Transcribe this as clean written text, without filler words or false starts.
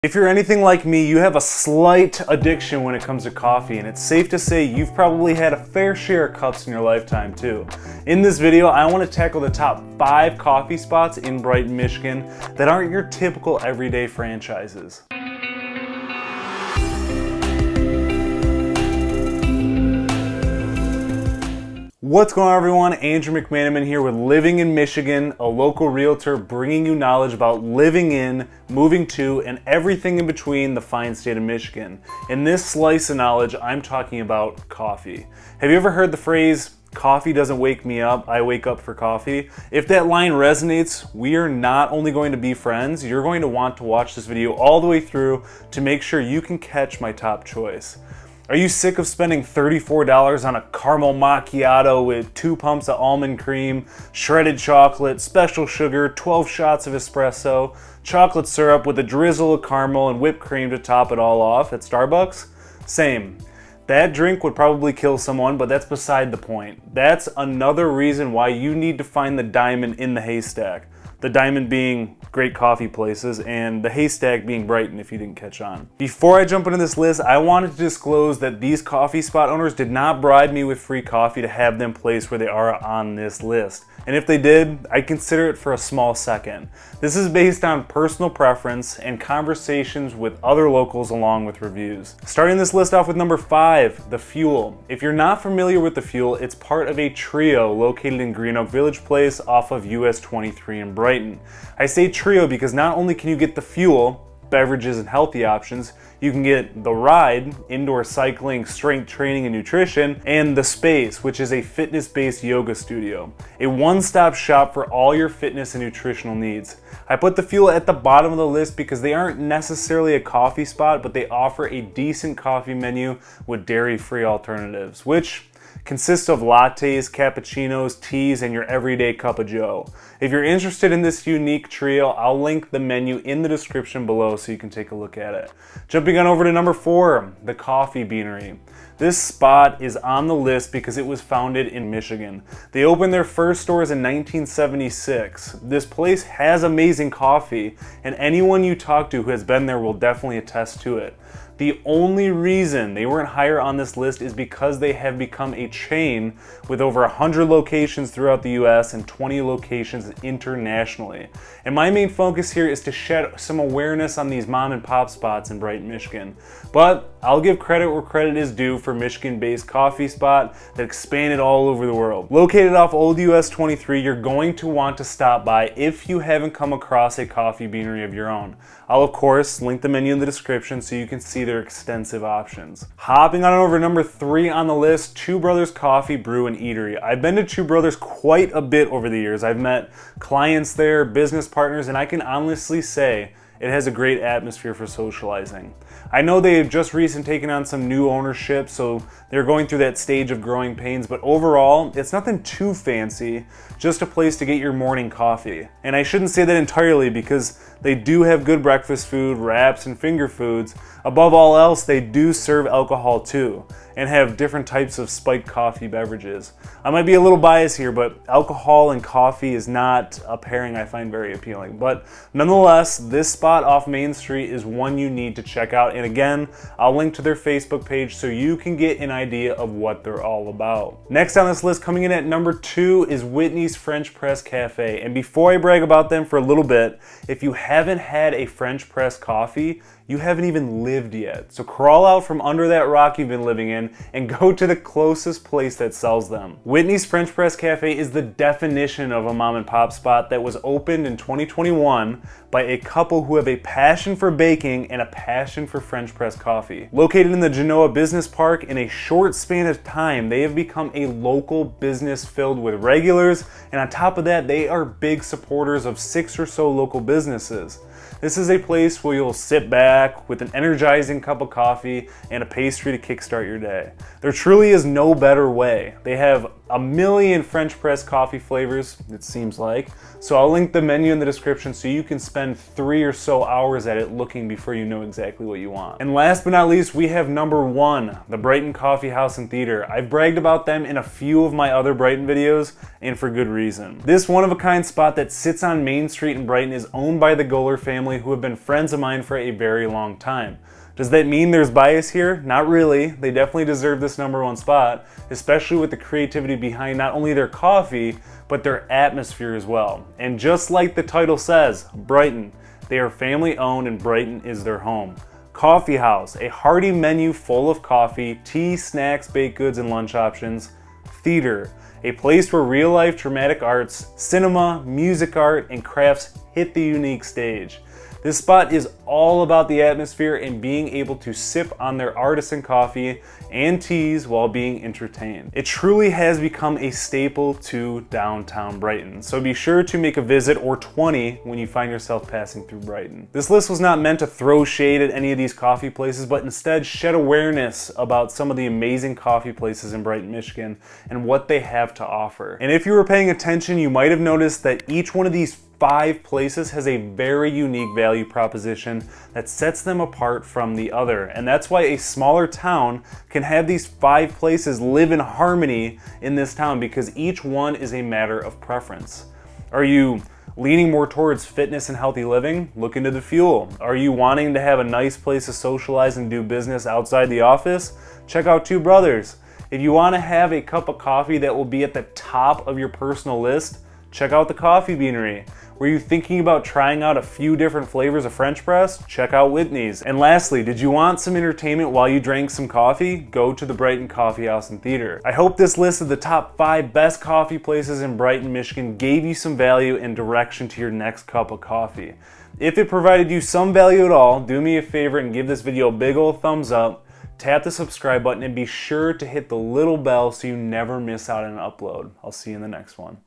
If you're anything like me, you have a slight addiction when it comes to coffee, and it's safe to say you've probably had a fair share of cups in your lifetime too. In this video, I want to tackle the top 5 coffee spots in Brighton, Michigan that aren't your typical everyday franchises. What's going on, everyone? Andrew McManaman here with Living in Michigan, a local realtor bringing you knowledge about living in, moving to, and everything in between the fine state of Michigan. In this slice of knowledge, I'm talking about coffee. Have you ever heard the phrase, "Coffee doesn't wake me up, I wake up for coffee"? If that line resonates, we are not only going to be friends, you're going to want to watch this video all the way through to make sure you can catch my top choice. Are you sick of spending $34 on a caramel macchiato with 2 pumps of almond cream, shredded chocolate, special sugar, 12 shots of espresso, chocolate syrup with a drizzle of caramel and whipped cream to top it all off at Starbucks? Same. That drink would probably kill someone, but that's beside the point. That's another reason why you need to find the diamond in the haystack. The diamond being great coffee places, and the haystack being Brighton, if you didn't catch on. Before I jump into this list, I wanted to disclose that these coffee spot owners did not bribe me with free coffee to have them placed where they are on this list. And if they did, I consider it for a small second. This is based on personal preference and conversations with other locals along with reviews. Starting this list off with number 5, The Fuel. If you're not familiar with The Fuel, it's part of a trio located in Green Oak Village Place off of US 23 in Brighton. I say trio because not only can you get the fuel, beverages and healthy options, you can get the ride, indoor cycling, strength training and nutrition, and the space, which is a fitness-based yoga studio. A one-stop shop for all your fitness and nutritional needs. I put the Fuel at the bottom of the list because they aren't necessarily a coffee spot, but they offer a decent coffee menu with dairy-free alternatives, which consists of lattes, cappuccinos, teas, and your everyday cup of joe. If you're interested in this unique trio, I'll link the menu in the description below so you can take a look at it. Jumping on over to number 4, the Coffee Beanery. This spot is on the list because it was founded in Michigan. They opened their first stores in 1976. This place has amazing coffee, and anyone you talk to who has been there will definitely attest to it. The only reason they weren't higher on this list is because they have become a chain with over 100 locations throughout the US and 20 locations internationally. And my main focus here is to shed some awareness on these mom and pop spots in Brighton, Michigan. But I'll give credit where credit is due for Michigan-based coffee spot that expanded all over the world. Located off Old US 23, you're going to want to stop by if you haven't come across a coffee beanery of your own. I'll of course link the menu in the description so you can see their extensive options. Hopping on over number 3 on the list, Two Brothers Coffee, Brew, and Eatery. I've been to Two Brothers quite a bit over the years. I've met clients there, business partners, and I can honestly say it has a great atmosphere for socializing. I know they've just recently taken on some new ownership, so they're going through that stage of growing pains, but overall, it's nothing too fancy, just a place to get your morning coffee. And I shouldn't say that entirely because they do have good breakfast food, wraps, and finger foods. Above all else, they do serve alcohol too, and have different types of spiked coffee beverages. I might be a little biased here, but alcohol and coffee is not a pairing I find very appealing. But nonetheless, this spot off Main Street is one you need to check out. And again, I'll link to their Facebook page so you can get an idea of what they're all about. Next on this list, coming in at number 2, is Whitney's French Press Café. And before I brag about them for a little bit, if you haven't had a French press coffee, you haven't even lived yet. So crawl out from under that rock you've been living in and go to the closest place that sells them. Whitney's French Press Cafe is the definition of a mom and pop spot that was opened in 2021 by a couple who have a passion for baking and a passion for French press coffee. Located in the Genoa Business Park, in a short span of time, they have become a local business filled with regulars, and on top of that, they are big supporters of 6 or so local businesses. This is a place where you'll sit back with an energizing cup of coffee and a pastry to kickstart your day. There truly is no better way. They have a million French press coffee flavors, it seems like. So I'll link the menu in the description so you can spend 3 or so hours at it looking before you know exactly what you want. And last but not least, we have number 1, the Brighton Coffee House and Theater. I've bragged about them in a few of my other Brighton videos, and for good reason. This one-of-a-kind spot that sits on Main Street in Brighton is owned by the Goller family, who have been friends of mine for a very long time. Does that mean there's bias here? Not really. They definitely deserve this number 1 spot, especially with the creativity behind not only their coffee, but their atmosphere as well. And just like the title says, Brighton, they are family owned and Brighton is their home. Coffee House, a hearty menu full of coffee, tea, snacks, baked goods, and lunch options. Theater, a place where real-life dramatic arts, cinema, music art, and crafts hit the unique stage. This spot is all about the atmosphere and being able to sip on their artisan coffee and teas while being entertained. It truly has become a staple to downtown Brighton, so be sure to make a visit or 20 when you find yourself passing through Brighton. This list was not meant to throw shade at any of these coffee places, but instead shed awareness about some of the amazing coffee places in Brighton, Michigan, and what they have to offer. And if you were paying attention, you might have noticed that each one of these 5 places has a very unique value proposition that sets them apart from the other. And that's why a smaller town can have these 5 places live in harmony in this town, because each one is a matter of preference. Are you leaning more towards fitness and healthy living? Look into the Fuel. Are you wanting to have a nice place to socialize and do business outside the office? Check out Two Brothers. If you want to have a cup of coffee that will be at the top of your personal list, check out the Coffee Beanery. Were you thinking about trying out a few different flavors of French press? Check out Whitney's. And lastly, did you want some entertainment while you drank some coffee? Go to the Brighton Coffee House and Theater. I hope this list of the top 5 best coffee places in Brighton, Michigan gave you some value and direction to your next cup of coffee. If it provided you some value at all, do me a favor and give this video a big old thumbs up, tap the subscribe button, and be sure to hit the little bell so you never miss out on an upload. I'll see you in the next one.